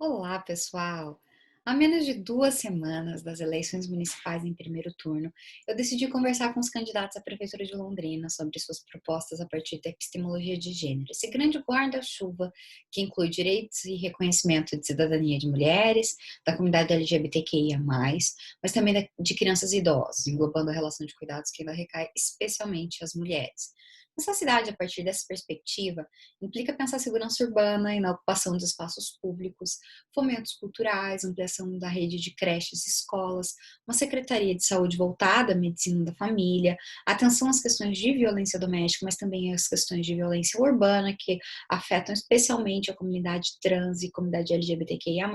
Olá, pessoal! Há menos de 2 semanas das eleições municipais em primeiro turno, eu decidi conversar com os candidatos à Prefeitura de Londrina sobre suas propostas a partir da epistemologia de gênero, esse grande guarda-chuva que inclui direitos e reconhecimento de cidadania de mulheres, da comunidade LGBTQIA+, mas também de crianças e idosos, englobando a relação de cuidados que ainda recai especialmente às mulheres. Essa cidade, a partir dessa perspectiva, implica pensar a segurança urbana e na ocupação dos espaços públicos, fomentos culturais, ampliação da rede de creches e escolas, uma secretaria de saúde voltada à medicina da família, atenção às questões de violência doméstica, mas também às questões de violência urbana, que afetam especialmente a comunidade trans e comunidade LGBTQIA+,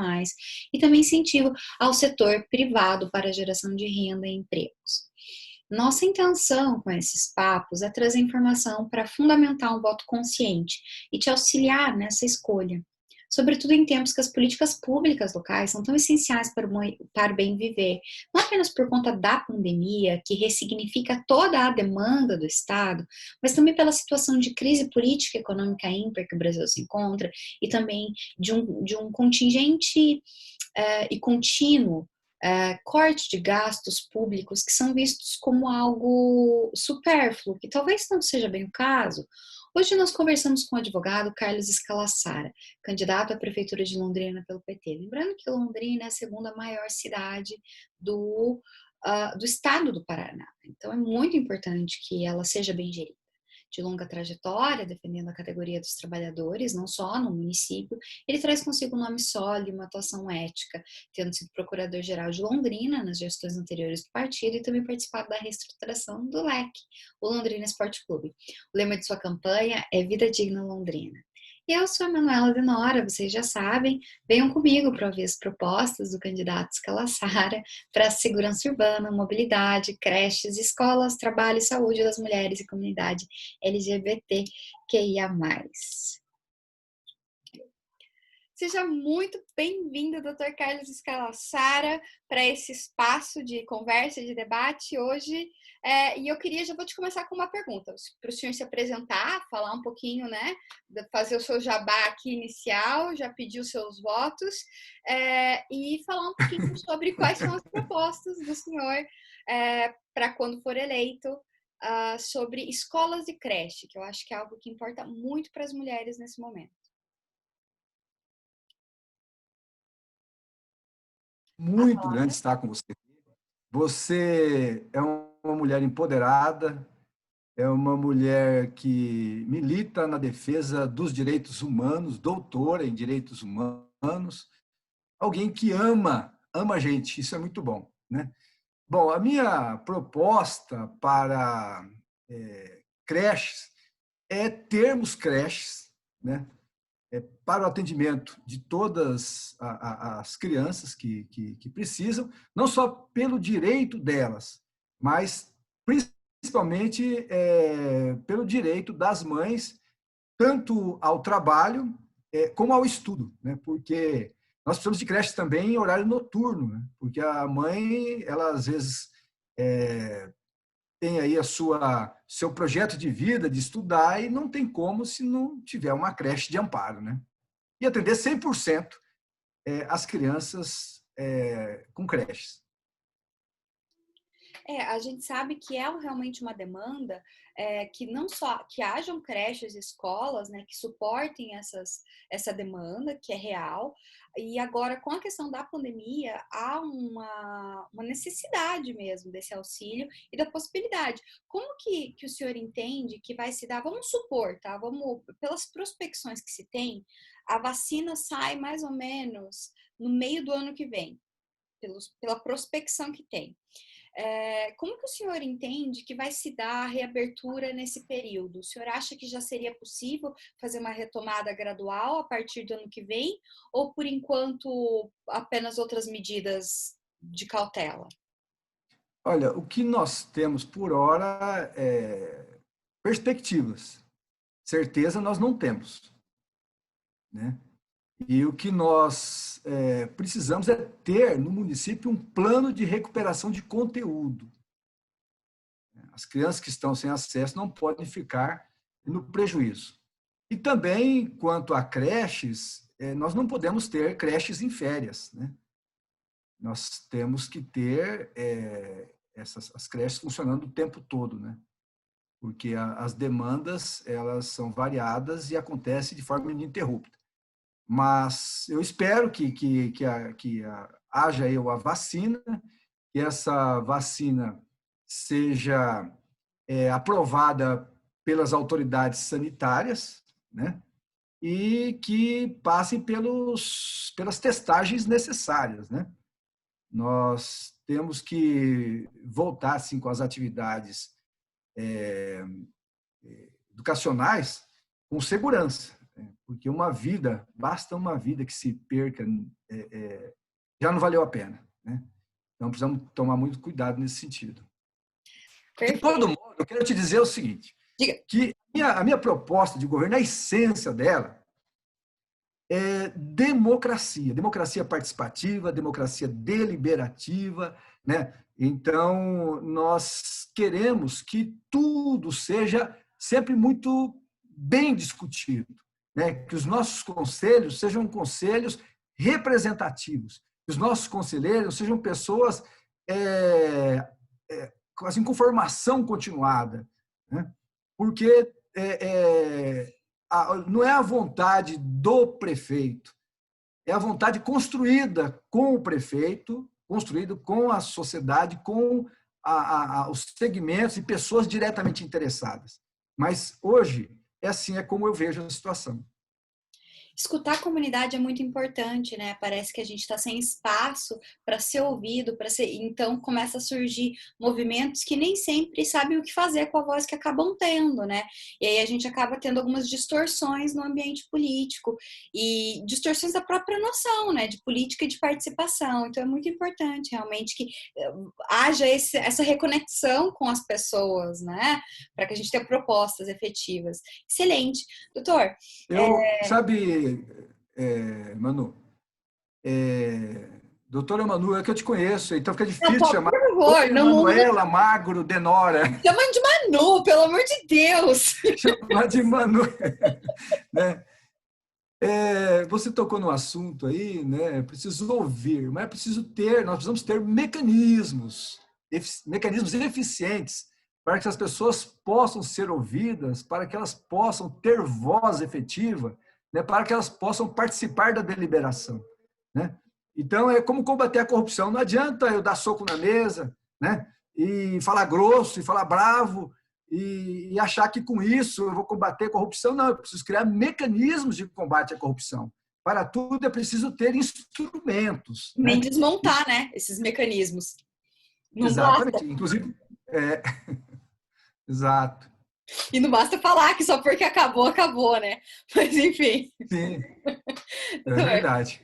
e também incentivo ao setor privado para a geração de renda e empregos. Nossa intenção com esses papos é trazer informação para fundamentar um voto consciente e te auxiliar nessa escolha, sobretudo em tempos que as políticas públicas locais são tão essenciais para o bem viver, não apenas por conta da pandemia, que ressignifica toda a demanda do Estado, mas também pela situação de crise política e econômica ímpar que o Brasil se encontra e também de um contingente e contínuo corte de gastos públicos que são vistos como algo supérfluo, que talvez não seja bem o caso. Hoje nós conversamos com o advogado Carlos Scalassara, candidato à Prefeitura de Londrina pelo PT. Lembrando que Londrina é a segunda maior cidade do estado do Paraná. Então é muito importante que ela seja bem gerida. De longa trajetória, defendendo a categoria dos trabalhadores, não só no município, ele traz consigo um nome sólido e uma atuação ética, tendo sido procurador-geral de Londrina nas gestões anteriores do partido e também participado da reestruturação do LEC, o Londrina Esporte Clube. O lema de sua campanha é Vida Digna Londrina. E eu sou a Manuela Denora, vocês já sabem, venham comigo para ouvir as propostas do candidato Scalassara para a segurança urbana, mobilidade, creches, escolas, trabalho e saúde das mulheres e comunidade LGBTQIA+. Seja muito bem-vindo, Dr. Carlos Scalassara, para esse espaço de conversa e de debate hoje. E eu queria, já vou te começar com uma pergunta, para o senhor se apresentar, falar um pouquinho, né, fazer o seu jabá aqui inicial, já pedir os seus votos, e falar um pouquinho sobre quais são as propostas do senhor para quando for eleito, sobre escolas e creche, que eu acho que é algo que importa muito para as mulheres nesse momento. Muito grande estar com você. Você é uma mulher empoderada, é uma mulher que milita na defesa dos direitos humanos, doutora em direitos humanos, alguém que ama a gente, isso é muito bom, né? Bom, a minha proposta para creches é termos creches, né? Para o atendimento de todas as crianças que precisam, não só pelo direito delas, mas principalmente pelo direito das mães, tanto ao trabalho como ao estudo, né? Porque nós precisamos de creches também em horário noturno, né? Porque a mãe, ela às vezes tem aí seu projeto de vida, de estudar, e não tem como se não tiver uma creche de amparo, né? E atender 100% as crianças com creches. A gente sabe que é realmente uma demanda que não só que hajam creches e escolas, né, que suportem essa demanda, que é real, e agora com a questão da pandemia, há uma necessidade mesmo desse auxílio e da possibilidade. Como que o senhor entende que vai se dar? Vamos supor, tá? Pelas prospecções que se tem, a vacina sai mais ou menos no meio do ano que vem, pela prospecção que tem. Como que o senhor entende que vai se dar a reabertura nesse período? O senhor acha que já seria possível fazer uma retomada gradual a partir do ano que vem? Ou, por enquanto, apenas outras medidas de cautela? Olha, o que nós temos por hora é perspectivas. Certeza nós não temos, né? E o que nós precisamos é ter no município um plano de recuperação de conteúdo. As crianças que estão sem acesso não podem ficar no prejuízo. E também, quanto a creches, nós não podemos ter creches em férias, né? Nós temos que ter as creches funcionando o tempo todo, né? Porque as demandas, elas são variadas e acontecem de forma ininterrupta. Mas eu espero que haja aí a vacina, que essa vacina seja aprovada pelas autoridades sanitárias, né? E que passem pelas testagens necessárias, né? Nós temos que voltar assim, com as atividades educacionais com segurança, né? Porque basta uma vida que se perca, já não valeu a pena, né? Então, precisamos tomar muito cuidado nesse sentido. De Perfeito. todo modo, eu quero te dizer o seguinte, Diga. que a minha proposta de governo, a essência dela, é democracia participativa, democracia deliberativa, né? Então, nós queremos que tudo seja sempre muito bem discutido, né? Que os nossos conselhos sejam conselhos representativos, que os nossos conselheiros sejam pessoas assim, com formação continuada, né? Porque não é a vontade do prefeito, é a vontade construída com o prefeito, construída com a sociedade, com os segmentos e pessoas diretamente interessadas. Mas hoje, é como eu vejo a situação. Escutar a comunidade é muito importante, né? Parece que a gente está sem espaço para ser ouvido, então começa a surgir movimentos que nem sempre sabem o que fazer com a voz que acabam tendo, né? E aí a gente acaba tendo algumas distorções no ambiente político e distorções da própria noção, né? De política e de participação. Então é muito importante realmente que haja essa reconexão com as pessoas, né? Para que a gente tenha propostas efetivas. Excelente. Doutor, Sabe, Manu, doutora Manu, é que eu te conheço, então fica não, difícil por chamar favor, não muda. Manuela, Magro, Denora. Chama de Manu, pelo amor de Deus. Chamar de Manu, né? Você tocou no assunto aí, né? Preciso ouvir, mas nós precisamos ter mecanismos eficientes para que as pessoas possam ser ouvidas, para que elas possam ter voz efetiva, né? Para que elas possam participar da deliberação, né? Então, é como combater a corrupção. Não adianta eu dar soco na mesa, né? E falar grosso, e falar bravo, e achar que com isso eu vou combater a corrupção. Não, eu preciso criar mecanismos de combate à corrupção. Para tudo é preciso ter instrumentos, Nem né? desmontar, né? Esses mecanismos. Não basta. Exatamente. Inclusive, exato. E não basta falar que só porque acabou, acabou, né? Mas enfim. Sim, é Doutor, verdade.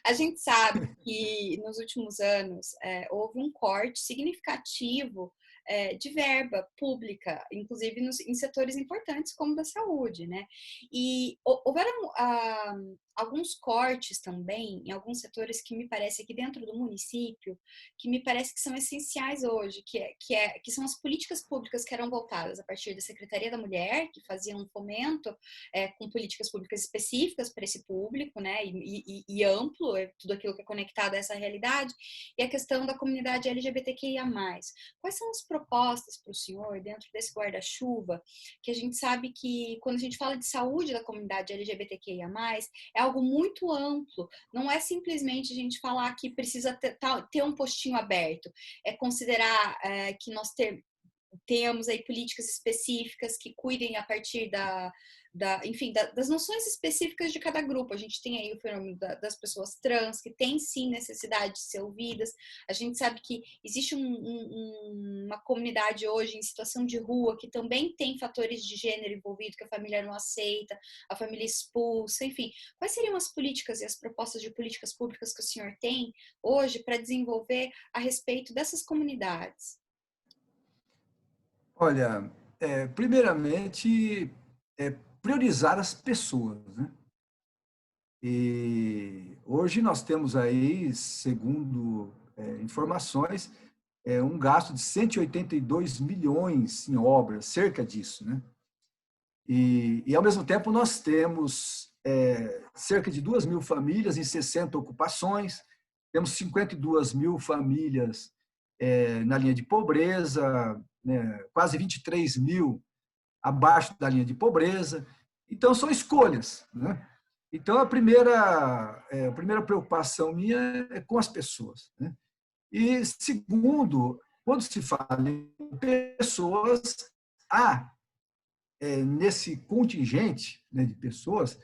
a gente sabe que nos últimos anos houve um corte significativo de verba pública, inclusive em setores importantes como da saúde, né? E houveram alguns cortes também em alguns setores que me parece aqui dentro do município, que me parece que são essenciais hoje, que são as políticas públicas que eram voltadas a partir da Secretaria da Mulher, que faziam um fomento com políticas públicas específicas para esse público, né? E amplo, tudo aquilo que é conectado a essa realidade, e a questão da comunidade LGBTQIA+. Quais são as propostas para o senhor dentro desse guarda-chuva, que a gente sabe que quando a gente fala de saúde da comunidade LGBTQIA+, é algo muito amplo, não é simplesmente a gente falar que precisa ter um postinho aberto, é considerar que nós temos aí políticas específicas que cuidem a partir enfim, das noções específicas de cada grupo. A gente tem aí o fenômeno das pessoas trans, que tem sim necessidade de ser ouvidas. A gente sabe que existe uma comunidade hoje em situação de rua que também tem fatores de gênero envolvido, que a família não aceita, a família expulsa, enfim. Quais seriam as políticas e as propostas de políticas públicas que o senhor tem hoje para desenvolver a respeito dessas comunidades? Olha, primeiramente, priorizar as pessoas, né? E hoje nós temos aí, segundo informações, um gasto de 182 milhões em obras, cerca disso, né? E ao mesmo tempo, nós temos cerca de 2.000 famílias em 60 ocupações, temos 52 mil famílias na linha de pobreza, né, quase 23 mil abaixo da linha de pobreza. Então, são escolhas, né? Então, a primeira preocupação minha é com as pessoas, né? E, segundo, quando se fala em pessoas, há, nesse contingente, né, de pessoas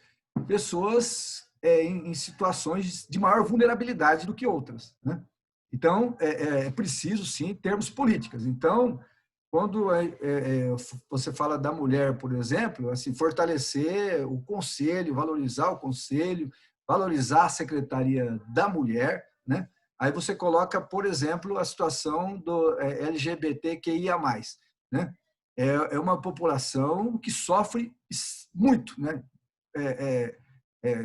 em situações de maior vulnerabilidade do que outras, né? Então, é preciso, sim, termos políticas. Então, quando você fala da mulher, por exemplo, assim, fortalecer o conselho, valorizar a Secretaria da Mulher, né? Aí você coloca, por exemplo, a situação do LGBTQIA+, né? É uma população que sofre muito, né?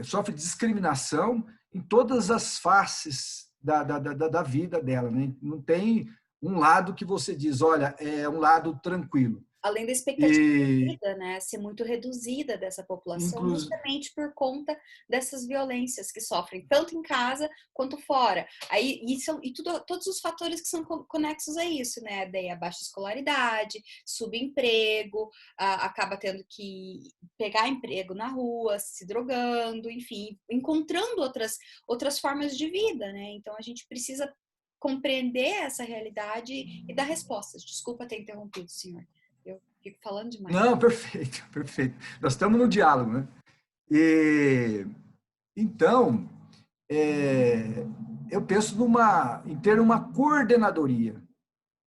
Sofre discriminação em todas as faces da vida dela, né? Não tem um lado que você diz, olha, é um lado tranquilo. Além da expectativa de E, vida, né, ser muito reduzida dessa população, inclusive, justamente por conta dessas violências que sofrem, tanto em casa quanto fora. Aí, todos os fatores que são conexos a isso, né? Daí a baixa escolaridade, subemprego, acaba tendo que pegar emprego na rua, se drogando, enfim, encontrando outras formas de vida, né? Então a gente precisa compreender essa realidade e dar respostas. Desculpa ter interrompido, senhor. Eu fico falando demais. não, perfeito, perfeito. Nós estamos no diálogo, né? E, então, eu penso em ter uma coordenadoria,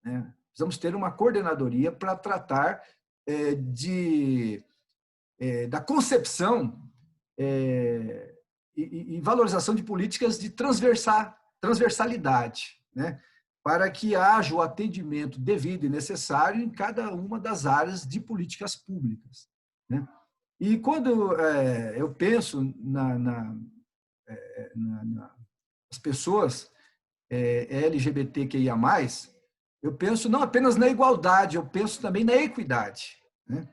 né? Precisamos ter uma coordenadoria para tratar da concepção e valorização de políticas de transversalidade, né? Para que haja o atendimento devido e necessário em cada uma das áreas de políticas públicas, né? E quando eu penso nas pessoas LGBTQIA+, eu penso não apenas na igualdade, eu penso também na equidade, né?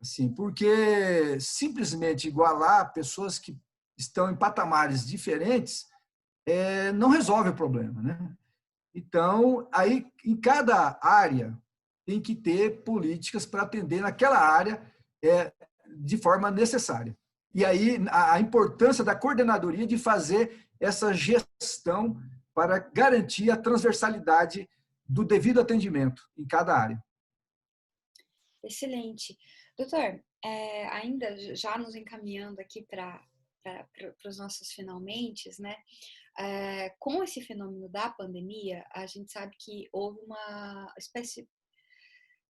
Assim, porque simplesmente igualar pessoas que estão em patamares diferentes não resolve o problema, né? Então, aí, em cada área, tem que ter políticas para atender naquela área de forma necessária. E aí, a importância da coordenadoria de fazer essa gestão para garantir a transversalidade do devido atendimento em cada área. Excelente. Doutor, ainda já nos encaminhando aqui para os nossos finalmente, né? Com esse fenômeno da pandemia, a gente sabe que houve uma espécie,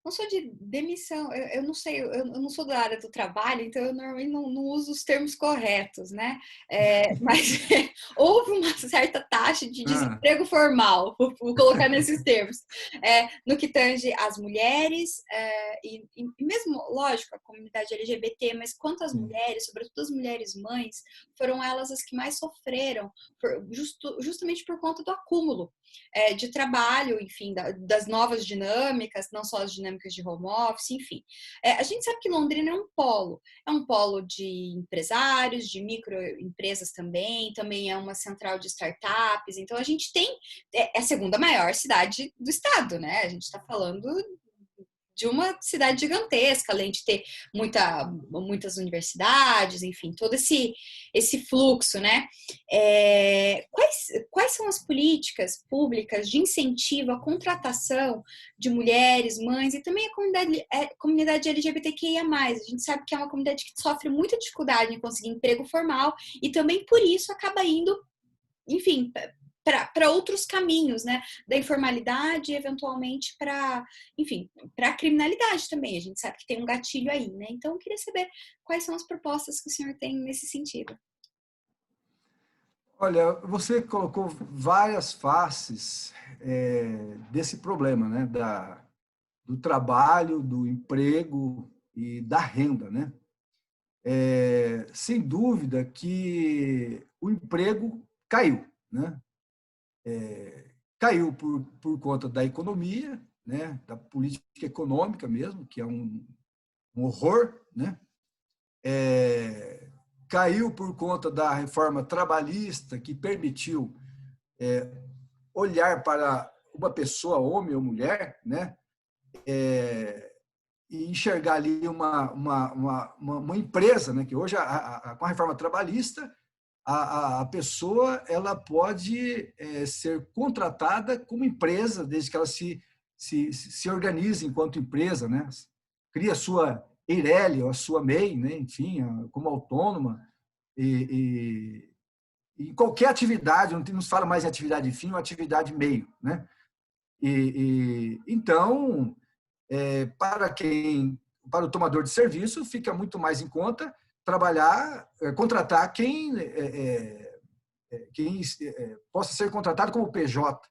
não sou de demissão, eu não sei, eu não sou da área do trabalho, então eu normalmente não uso os termos corretos, né? Mas houve uma certa taxa de desemprego formal, vou colocar nesses termos, no que tange as mulheres, e mesmo, lógico, a comunidade LGBT, mas quanto às mulheres, sobretudo as mulheres mães, foram elas as que mais sofreram, justamente por conta do acúmulo de trabalho, enfim, das novas dinâmicas, não só as dinâmicas de home office, enfim. A gente sabe que Londrina é um polo de empresários, de microempresas também é uma central de startups, então a gente é a segunda maior cidade do estado, né? A gente está falando de uma cidade gigantesca, além de ter muitas universidades, enfim, todo esse fluxo, né? Quais são as políticas públicas de incentivo à contratação de mulheres, mães e também a comunidade LGBTQIA+. A gente sabe que é uma comunidade que sofre muita dificuldade em conseguir emprego formal e também por isso acaba indo, enfim, para outros caminhos, né? Da informalidade, eventualmente para, enfim, para a criminalidade também. A gente sabe que tem um gatilho aí, né? Então, eu queria saber quais são as propostas que o senhor tem nesse sentido. Olha, você colocou várias faces desse problema, né? Do trabalho, do emprego e da renda, né? Sem dúvida que o emprego caiu, né? Caiu por conta da economia, né? Da política econômica mesmo, que é um horror, né? caiu por conta da reforma trabalhista, que permitiu olhar para uma pessoa, homem ou mulher, né? E enxergar ali uma empresa, né? Que hoje, com a reforma trabalhista, a pessoa ela pode ser contratada como empresa, desde que ela se organize enquanto empresa, né? Cria a sua EIRELI, a sua MEI, né? Enfim, como autônoma, e em qualquer atividade, não se fala mais em atividade fim ou atividade meio, né? Então, para o tomador de serviço, fica muito mais em conta contratar quem possa ser contratado como PJ,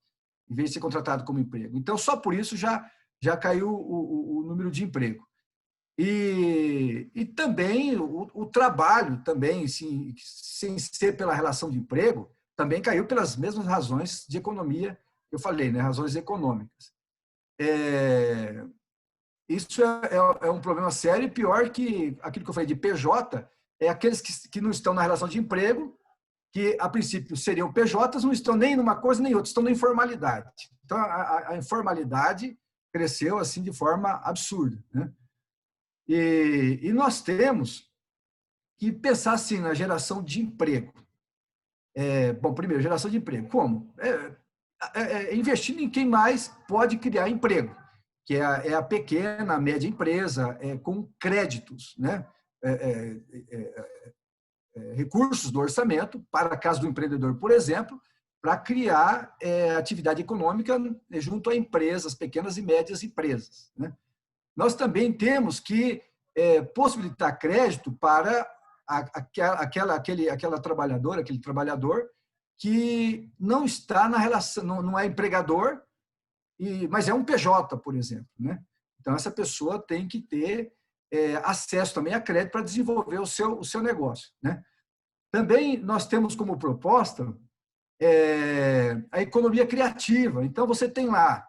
em vez de ser contratado como emprego. Então, só por isso já caiu o número de emprego. E também o trabalho, também, sem ser pela relação de emprego, também caiu pelas mesmas razões de economia que eu falei, né? Razões econômicas. Isso é um problema sério, e pior que aquilo que eu falei de PJ, é aqueles que não estão na relação de emprego, que a princípio seriam PJs, não estão nem numa coisa nem outra, estão na informalidade. Então, a informalidade cresceu assim de forma absurda, né? E nós temos que pensar assim na geração de emprego. Bom, primeiro, geração de emprego. Como? Investindo em quem mais pode criar emprego, que é a pequena, a média empresa, com créditos, né? Recursos do orçamento, para caso do empreendedor, por exemplo, para criar atividade econômica junto a empresas, pequenas e médias empresas, né? Nós também temos que possibilitar crédito para aquela trabalhadora, aquele trabalhador que não está na relação, não é empregador, mas é um PJ, por exemplo, né? Então, essa pessoa tem que ter acesso também a crédito para desenvolver o seu negócio, né? Também nós temos como proposta a economia criativa. Então, você tem lá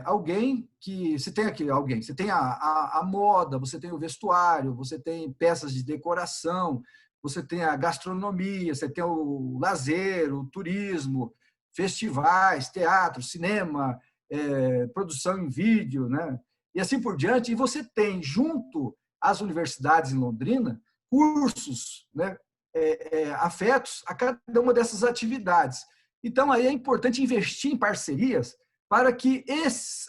alguém que... Você tem aqui alguém, você tem a moda, você tem o vestuário, você tem peças de decoração, você tem a gastronomia, você tem o lazer, o turismo, festivais, teatro, cinema, produção em vídeo, né? E assim por diante. E você tem, junto às universidades em Londrina, cursos, né, afetos a cada uma dessas atividades. Então, aí é importante investir em parcerias para que,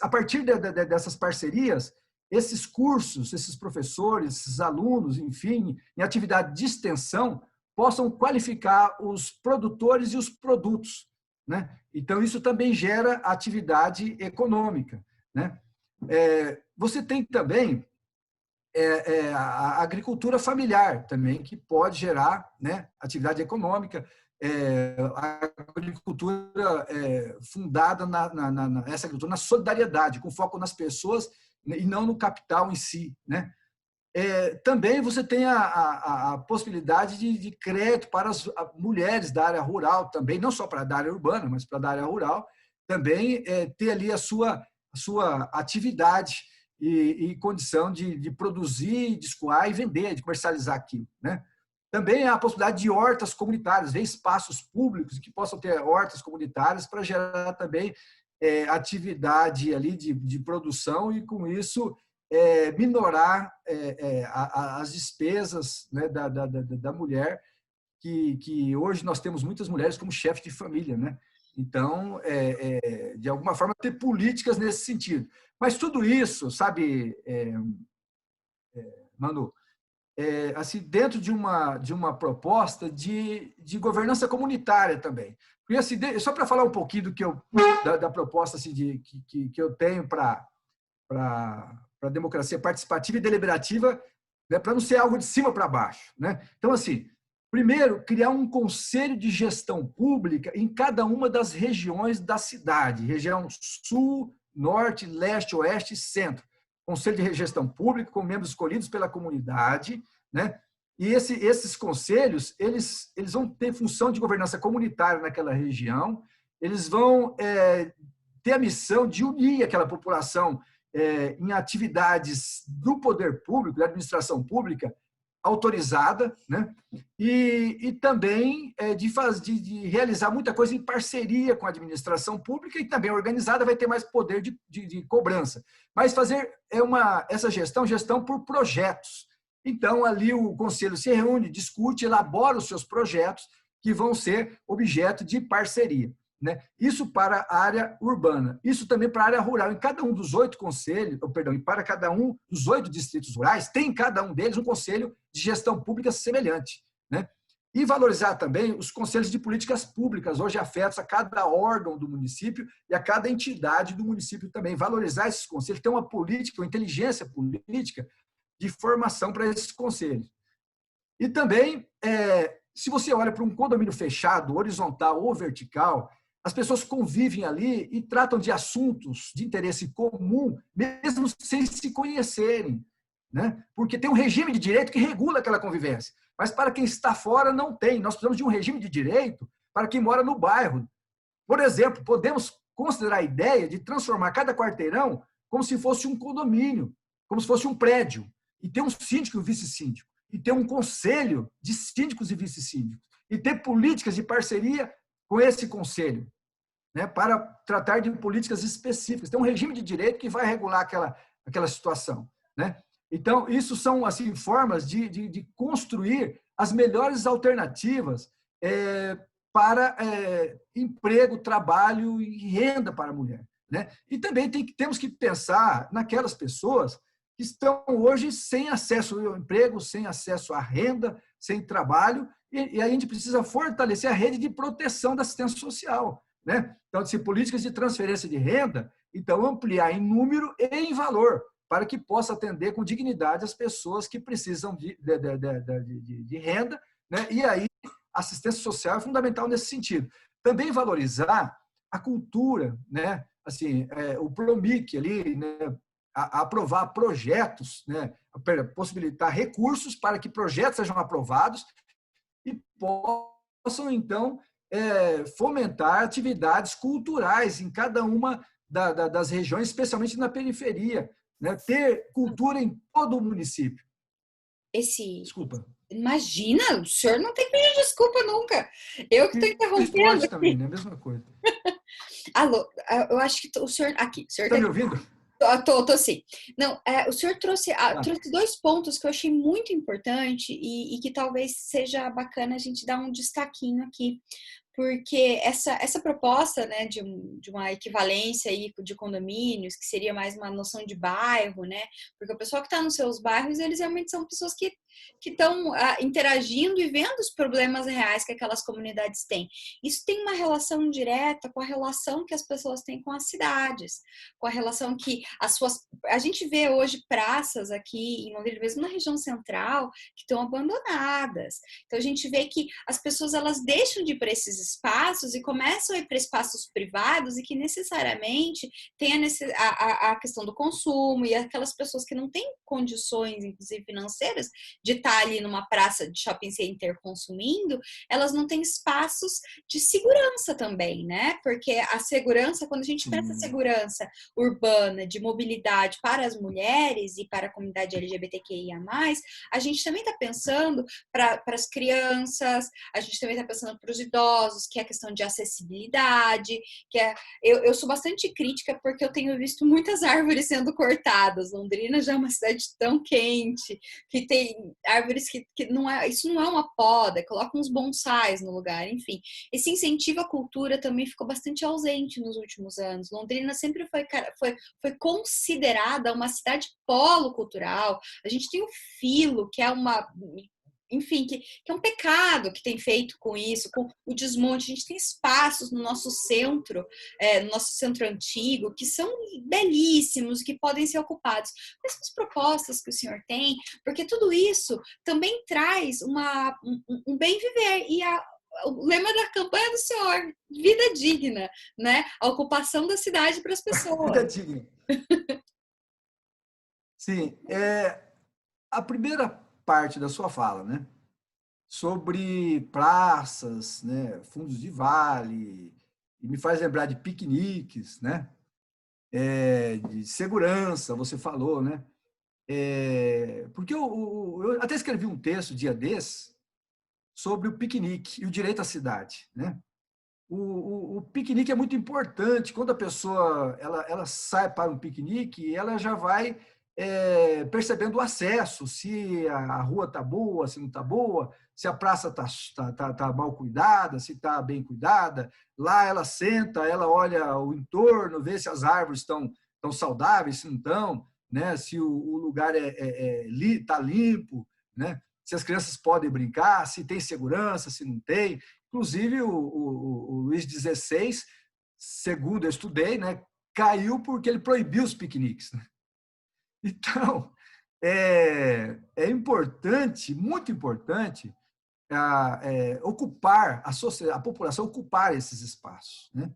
a partir dessas parcerias, esses cursos, esses professores, esses alunos, enfim, em atividade de extensão, possam qualificar os produtores e os produtos, né? Então, isso também gera atividade econômica, né? Você tem também a agricultura familiar também, que pode gerar, né, atividade econômica, a agricultura fundada essa agricultura na solidariedade, com foco nas pessoas e não no capital em si, né? Também você tem a possibilidade de crédito para as mulheres da área rural também, não só para a área urbana, mas para a área rural, também ter ali a sua atividade e condição de produzir, de escoar e vender, de comercializar aquilo, né? Também há a possibilidade de hortas comunitárias, ver espaços públicos que possam ter hortas comunitárias para gerar também atividade ali de produção e, com isso, minorar as despesas, né, da mulher, que hoje nós temos muitas mulheres como chefe de família, né? Então, de alguma forma, ter políticas nesse sentido. Mas tudo isso, sabe, Manu, assim, dentro de uma proposta de governança comunitária também. Porque, assim, só para falar um pouquinho da proposta assim, que eu tenho para a democracia participativa e deliberativa, né, para não ser algo de cima para baixo, né? Então, assim, primeiro, criar um conselho de gestão pública em cada uma das regiões da cidade, região sul, norte, leste, oeste e centro. Conselho de gestão pública com membros escolhidos pela comunidade, né? E esses conselhos, eles vão ter função de governança comunitária naquela região, eles vão ter a missão de unir aquela população em atividades do poder público, da administração pública, autorizada, né? E também de realizar muita coisa em parceria com a administração pública e também organizada vai ter mais poder de cobrança. Mas fazer essa gestão por projetos. Então, ali o conselho se reúne, discute, elabora os seus projetos que vão ser objeto de parceria. Né? Isso para a área urbana. Isso também para a área rural. Em cada um dos 8 conselhos, perdão, e para cada um dos 8 distritos rurais, tem em cada um deles um conselho de gestão pública semelhante. Né? E valorizar também os conselhos de políticas públicas, hoje afetos a cada órgão do município e a cada entidade do município também. Valorizar esses conselhos, ter uma política, uma inteligência política de formação para esses conselhos. E também, se você olha para um condomínio fechado, horizontal ou vertical, as pessoas convivem ali e tratam de assuntos de interesse comum, mesmo sem se conhecerem, né? Porque tem um regime de direito que regula aquela convivência. Mas para quem está fora, não tem. Nós precisamos de um regime de direito para quem mora no bairro. Por exemplo, podemos considerar a ideia de transformar cada quarteirão como se fosse um condomínio, como se fosse um prédio, e ter um síndico e um vice-síndico, e ter um conselho de síndicos e vice-síndicos, e ter políticas de parceria com esse conselho, né, para tratar de políticas específicas. Tem um regime de direito que vai regular aquela situação. Né? Então, isso são assim, formas de construir as melhores alternativas para emprego, trabalho e renda para a mulher. Né? E também temos que pensar naquelas pessoas que estão hoje sem acesso ao emprego, sem acesso à renda, sem trabalho, e a gente precisa fortalecer a rede de proteção da assistência social. Né? Então, se políticas de transferência de renda, então ampliar em número e em valor, para que possa atender com dignidade as pessoas que precisam de renda, né? E aí a assistência social é fundamental nesse sentido. Também valorizar a cultura, né? Assim, o PROMIC ali, né? Aprovar projetos, né? Possibilitar recursos para que projetos sejam aprovados e possam, então, fomentar atividades culturais em cada uma das regiões, especialmente na periferia, né? Ter cultura em todo o município. Desculpa. Imagina, o senhor não tem que pedir desculpa nunca. Eu que estou interrompendo. Esporte também, né? A mesma coisa. Alô, eu acho que o senhor... Aqui, o senhor está me ouvindo? Tô sim. Não, o senhor trouxe 2 pontos que eu achei muito importante e que talvez seja bacana a gente dar um destaquinho aqui. Porque essa proposta, né, de uma equivalência aí de condomínios, que seria mais uma noção de bairro, né? Porque o pessoal que está nos seus bairros, eles realmente são pessoas que estão interagindo e vendo os problemas reais que aquelas comunidades têm. Isso tem uma relação direta com a relação que as pessoas têm com as cidades, com a relação que a gente vê hoje praças aqui em Londrina, mesmo na região central, que estão abandonadas. Então a gente vê que as pessoas elas deixam de ir para esses espaços e começam a ir para espaços privados e que necessariamente tem a questão do consumo e aquelas pessoas que não têm condições, inclusive financeiras, de estar ali numa praça de shopping center consumindo, elas não têm espaços de segurança também, né? Porque a segurança, quando a gente pensa segurança urbana, de mobilidade para as mulheres e para a comunidade LGBTQIA+, a gente também está pensando para as crianças, a gente também está pensando para os idosos, que é a questão de acessibilidade, eu sou bastante crítica porque eu tenho visto muitas árvores sendo cortadas. Londrina já é uma cidade tão quente, que tem árvores que não é, isso não é uma poda, coloca uns bonsais no lugar, enfim. Esse incentivo à cultura também ficou bastante ausente nos últimos anos. Londrina sempre foi considerada uma cidade polo cultural. A gente tem o Filo, que é enfim, que é um pecado que tem feito com isso, com o desmonte. A gente tem espaços no nosso centro antigo, que são belíssimos, que podem ser ocupados. Quais são as propostas que o senhor tem? Porque tudo isso também traz um bem viver. E o lema da campanha do senhor, vida digna, né? A ocupação da cidade para as pessoas. Vida digna. Sim, a primeira parte da sua fala, né? Sobre praças, né? Fundos de vale, e me faz lembrar de piqueniques, né? De segurança, você falou, né? Porque eu até escrevi um texto dia desses sobre o piquenique e o direito à cidade, né? O piquenique é muito importante. Quando a pessoa ela sai para um piquenique, ela já vai percebendo o acesso, se a rua está boa, se não está boa, se a praça tá mal cuidada, se está bem cuidada. Lá ela senta, ela olha o entorno, vê se as árvores estão saudáveis, se não estão, né? Se o lugar está limpo, né? Se as crianças podem brincar, se tem segurança, se não tem. Inclusive, o Luís XVI, segundo eu estudei, né, caiu porque ele proibiu os piqueniques. Né? Então, é importante, muito importante, ocupar, a população ocupar esses espaços. Né?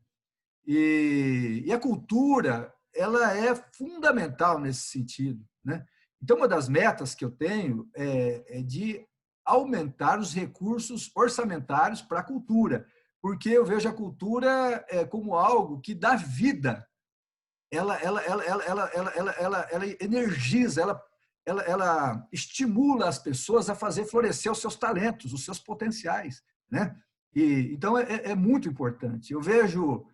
E a cultura, ela é fundamental nesse sentido. Né? Então, uma das metas que eu tenho é de aumentar os recursos orçamentários para a cultura, porque eu vejo a cultura como algo que dá vida, ela energiza, ela estimula as pessoas a fazer florescer os seus talentos, os seus potenciais. Né? Então, é muito importante. Eu vejo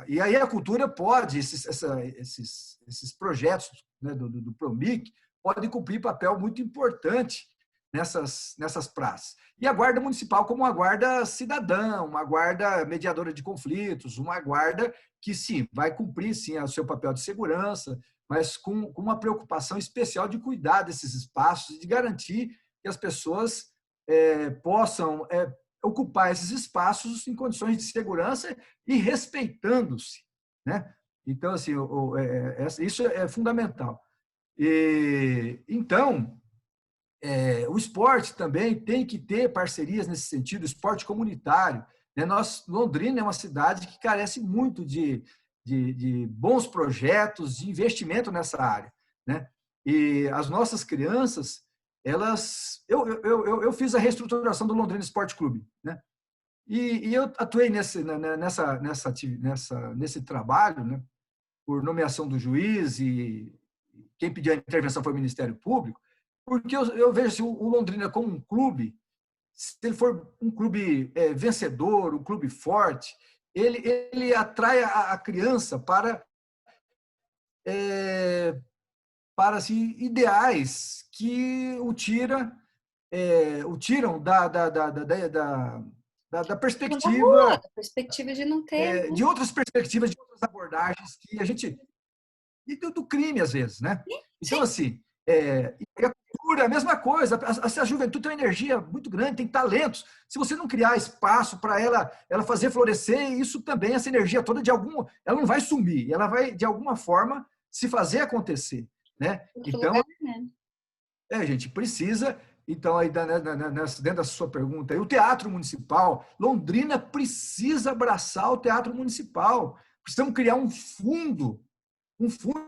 e aí a cultura pode, esses projetos, né, do Promic, podem cumprir papel muito importante nessas praças. E a guarda municipal como uma guarda cidadã, uma guarda mediadora de conflitos, uma guarda que, sim, vai cumprir, sim, o seu papel de segurança, mas com uma preocupação especial de cuidar desses espaços, de garantir que as pessoas possam ocupar esses espaços em condições de segurança e respeitando-se. Né? Então, assim, isso é fundamental. Então, o esporte também tem que ter parcerias nesse sentido, esporte comunitário. Né? Londrina é uma cidade que carece muito de bons projetos de investimento nessa área. Né? E as nossas crianças, eu fiz a reestruturação do Londrina Esporte Clube. Né? E eu atuei nesse trabalho, né? Por nomeação do juiz, e quem pediu a intervenção foi o Ministério Público, porque eu vejo assim, o Londrina como um clube, se ele for um clube vencedor, um clube forte, ele atrai a criança assim, ideais que o tiram da Da rua, perspectiva, da perspectiva de não ter, né? de outras perspectivas, de outras abordagens que a gente e do crime, às vezes, né? Sim, Então, assim, a cultura é a mesma coisa. A juventude tem uma energia muito grande, tem talentos. Se você não criar espaço para ela fazer florescer, isso também, essa energia toda, ela não vai sumir, ela vai, de alguma forma, se fazer acontecer, né? outro Então, lugar, né? a gente precisa, então, aí, dentro da sua pergunta, aí, o Teatro Municipal, Londrina precisa abraçar o Teatro Municipal. Precisamos criar um fundo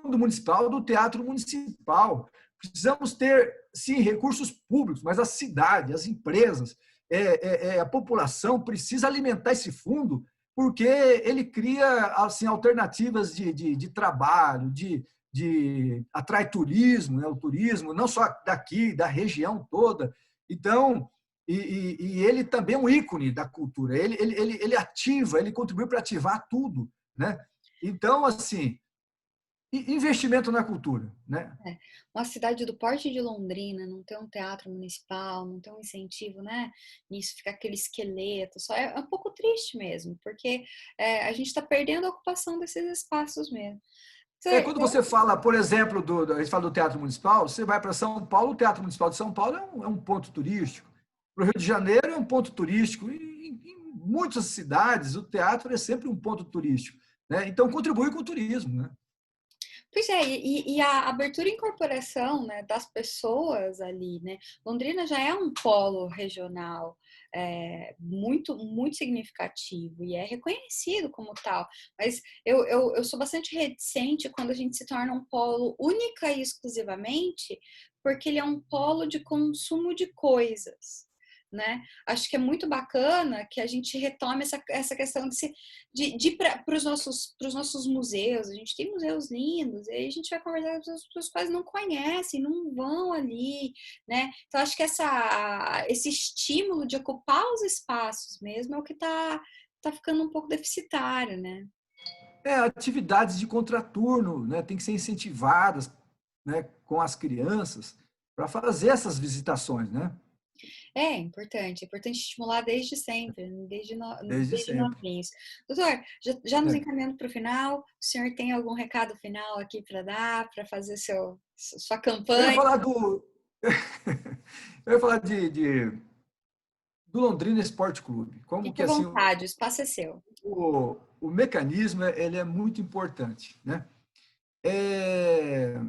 municipal do teatro municipal. Precisamos ter, sim, recursos públicos, mas a cidade, as empresas, a população precisa alimentar esse fundo, porque ele cria assim, alternativas de trabalho, atrai turismo, né, o turismo, não só daqui, da região toda. Então, e ele também é um ícone da cultura, ele ativa, ele contribui para ativar tudo. Né? Então, assim, investimento na cultura, né? Uma cidade do porte de Londrina não ter um teatro municipal, não ter um incentivo, né? Nisso ficar aquele esqueleto, só é um pouco triste mesmo, porque a gente está perdendo a ocupação desses espaços mesmo. Quando você fala, por exemplo, a gente fala do Teatro Municipal, você vai para São Paulo, o Teatro Municipal de São Paulo é um ponto turístico. Para o Rio de Janeiro é um ponto turístico. Em muitas cidades, o teatro é sempre um ponto turístico. Né? Então, contribui com o turismo. Né? Pois é, e a abertura e incorporação, né, das pessoas ali, né? Londrina já é um polo regional muito, muito significativo e é reconhecido como tal. Mas eu sou bastante reticente quando a gente se torna um polo única e exclusivamente porque ele é um polo de consumo de coisas. né? Acho que é muito bacana que a gente retome essa questão de ir para os nossos museus. A gente tem museus lindos, e aí a gente vai conversar com as pessoas que quase não conhecem, não vão ali, né? Então, acho que esse estímulo de ocupar os espaços mesmo é o que tá ficando um pouco deficitário, né? Atividades de contraturno, né, tem que ser incentivadas, né, com as crianças para fazer essas visitações, né? É importante estimular desde sempre, Desde desde sempre. novinhos. Doutor, já nos É. encaminhando para o final, o senhor tem algum recado final aqui para dar, para fazer sua Eu ia campanha? falar do, eu ia falar do Londrina Esporte Clube. Como Fique que à assim vontade, o espaço é seu. o mecanismo ele é muito importante, né? É,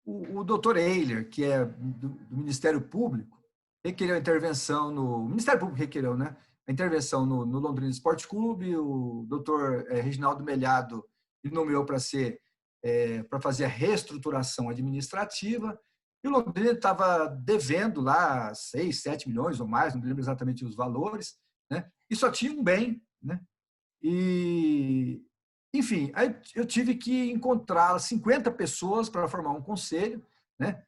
o doutor Eiler, que é do Ministério Público, requereu a intervenção o Ministério Público requereu, né? A intervenção no Londrina Esporte Clube, o doutor Reginaldo Melhado me nomeou para fazer a reestruturação administrativa, e o Londrina estava devendo lá 6, 7 milhões ou mais, não lembro exatamente os valores, né? E só tinha um bem, né? E, enfim, aí eu tive que encontrar 50 pessoas para formar um conselho, né?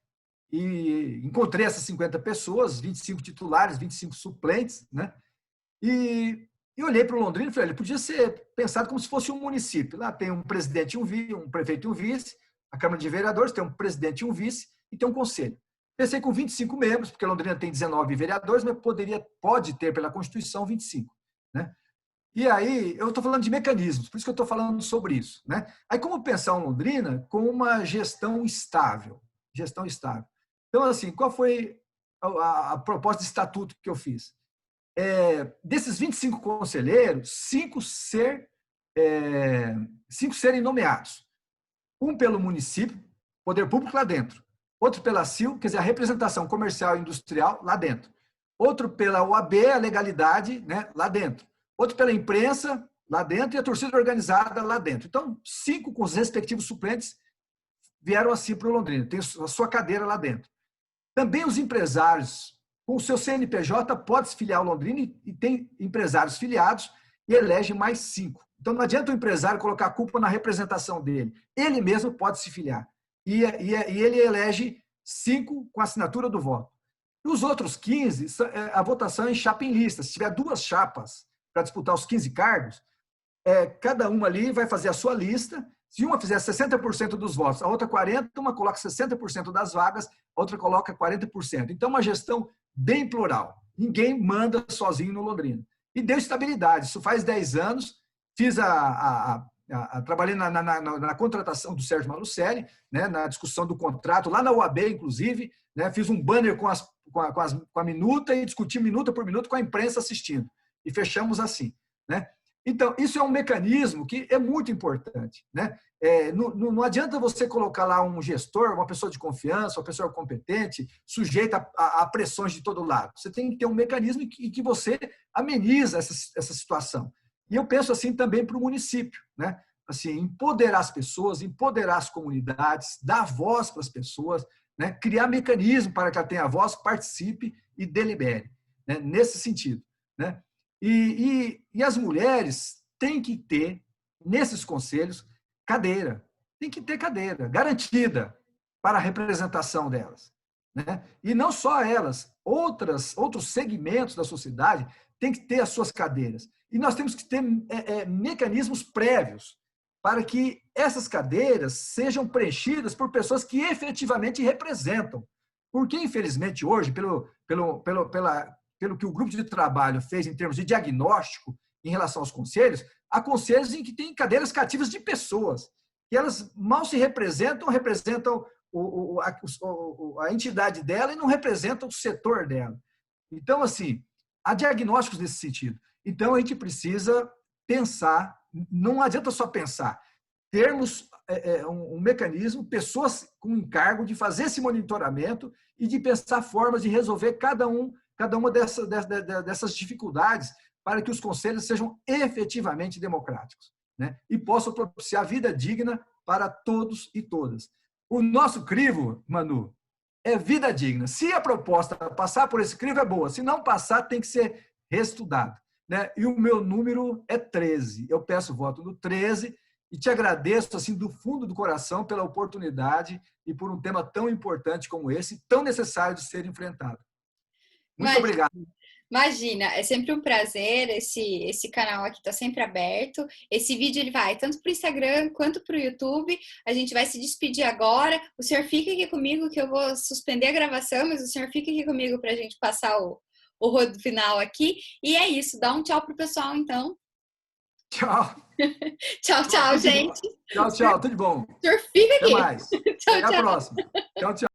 E encontrei essas 50 pessoas, 25 titulares, 25 suplentes, né? E olhei para o Londrina e falei, ele podia ser pensado como se fosse um município. Lá tem um presidente e um prefeito e um vice, a Câmara de Vereadores tem um presidente e um vice, e tem um conselho. Pensei com 25 membros, porque Londrina tem 19 vereadores, mas pode ter, pela Constituição, 25, né? E aí, eu estou falando de mecanismos, por isso que eu estou falando sobre isso, né? Aí, como pensar em Londrina com uma gestão estável? Gestão estável. Então, assim, qual foi a proposta de estatuto que eu fiz? Desses 25 conselheiros, 5 serem nomeados. Um pelo município, poder público lá dentro. Outro pela CIL, quer dizer, a representação comercial e industrial lá dentro. Outro pela OAB, a legalidade, né, lá dentro. Outro pela imprensa, lá dentro, e a torcida organizada lá dentro. Então, 5 com os respectivos suplentes vieram assim para o Londrina, tem a sua cadeira lá dentro. Também os empresários, com o seu CNPJ, pode se filiar ao Londrina e tem empresários filiados e elege mais 5. Então, não adianta o empresário colocar a culpa na representação dele. Ele mesmo pode se filiar. E ele elege 5 com a assinatura do voto. E os outros 15, a votação é em chapa em lista. Se tiver 2 chapas para disputar os 15 cargos, cada uma ali vai fazer a sua lista. Se uma fizer 60% dos votos, a outra 40%, uma coloca 60% das vagas, a outra coloca 40%. Então, uma gestão bem plural. Ninguém manda sozinho no Londrina. E deu estabilidade. Isso faz 10 anos. Trabalhei na contratação do Sérgio Malucelli, né, na discussão do contrato, lá na UAB, inclusive, né, fiz um banner com a minuta e discuti minuta por minuta com a imprensa assistindo. E fechamos assim, né? Então, isso é um mecanismo que é muito importante, né? Não adianta você colocar lá um gestor, uma pessoa de confiança, uma pessoa competente, sujeita a pressões de todo lado. Você tem que ter um mecanismo em que você ameniza essa situação. E eu penso assim também para o município, né? Assim, empoderar as pessoas, empoderar as comunidades, dar voz para as pessoas, né? Criar mecanismo para que ela tenha voz, participe e delibere, né? Nesse sentido, né? E as mulheres têm que ter, nesses conselhos, cadeira. Tem que ter cadeira, garantida para a representação delas, né? E não só elas, outros segmentos da sociedade têm que ter as suas cadeiras. E nós temos que ter mecanismos prévios para que essas cadeiras sejam preenchidas por pessoas que efetivamente representam. Porque, infelizmente, hoje, pelo que o grupo de trabalho fez em termos de diagnóstico em relação aos conselhos, há conselhos em que tem cadeiras cativas de pessoas, que elas mal se representam a entidade dela e não representam o setor dela. Então, assim, há diagnósticos nesse sentido. Então, a gente precisa pensar, não adianta só pensar, termos um mecanismo, pessoas com encargo de fazer esse monitoramento e de pensar formas de resolver cada uma dessas dificuldades para que os conselhos sejam efetivamente democráticos, né? E possam propiciar vida digna para todos e todas. O nosso crivo, Manu, é vida digna. Se a proposta passar por esse crivo, é boa. Se não passar, tem que ser reestudado. Né? E o meu número é 13. Eu peço voto no 13 e te agradeço assim do fundo do coração pela oportunidade e por um tema tão importante como esse, tão necessário de ser enfrentado. Muito Imagina, obrigado. imagina, é sempre um prazer. Esse canal aqui está sempre aberto. Esse vídeo ele vai tanto para o Instagram quanto para o YouTube. A gente vai se despedir agora. O senhor fica aqui comigo que eu vou suspender a gravação, mas o senhor fica aqui comigo para a gente passar o rodo final aqui. E é isso. Dá um tchau pro pessoal, então. Tchau. Tchau, tchau, gente. Tchau, tchau. Tudo de bom. O senhor fica Até aqui. mais. Tchau, Até a tchau. próxima. Tchau, tchau.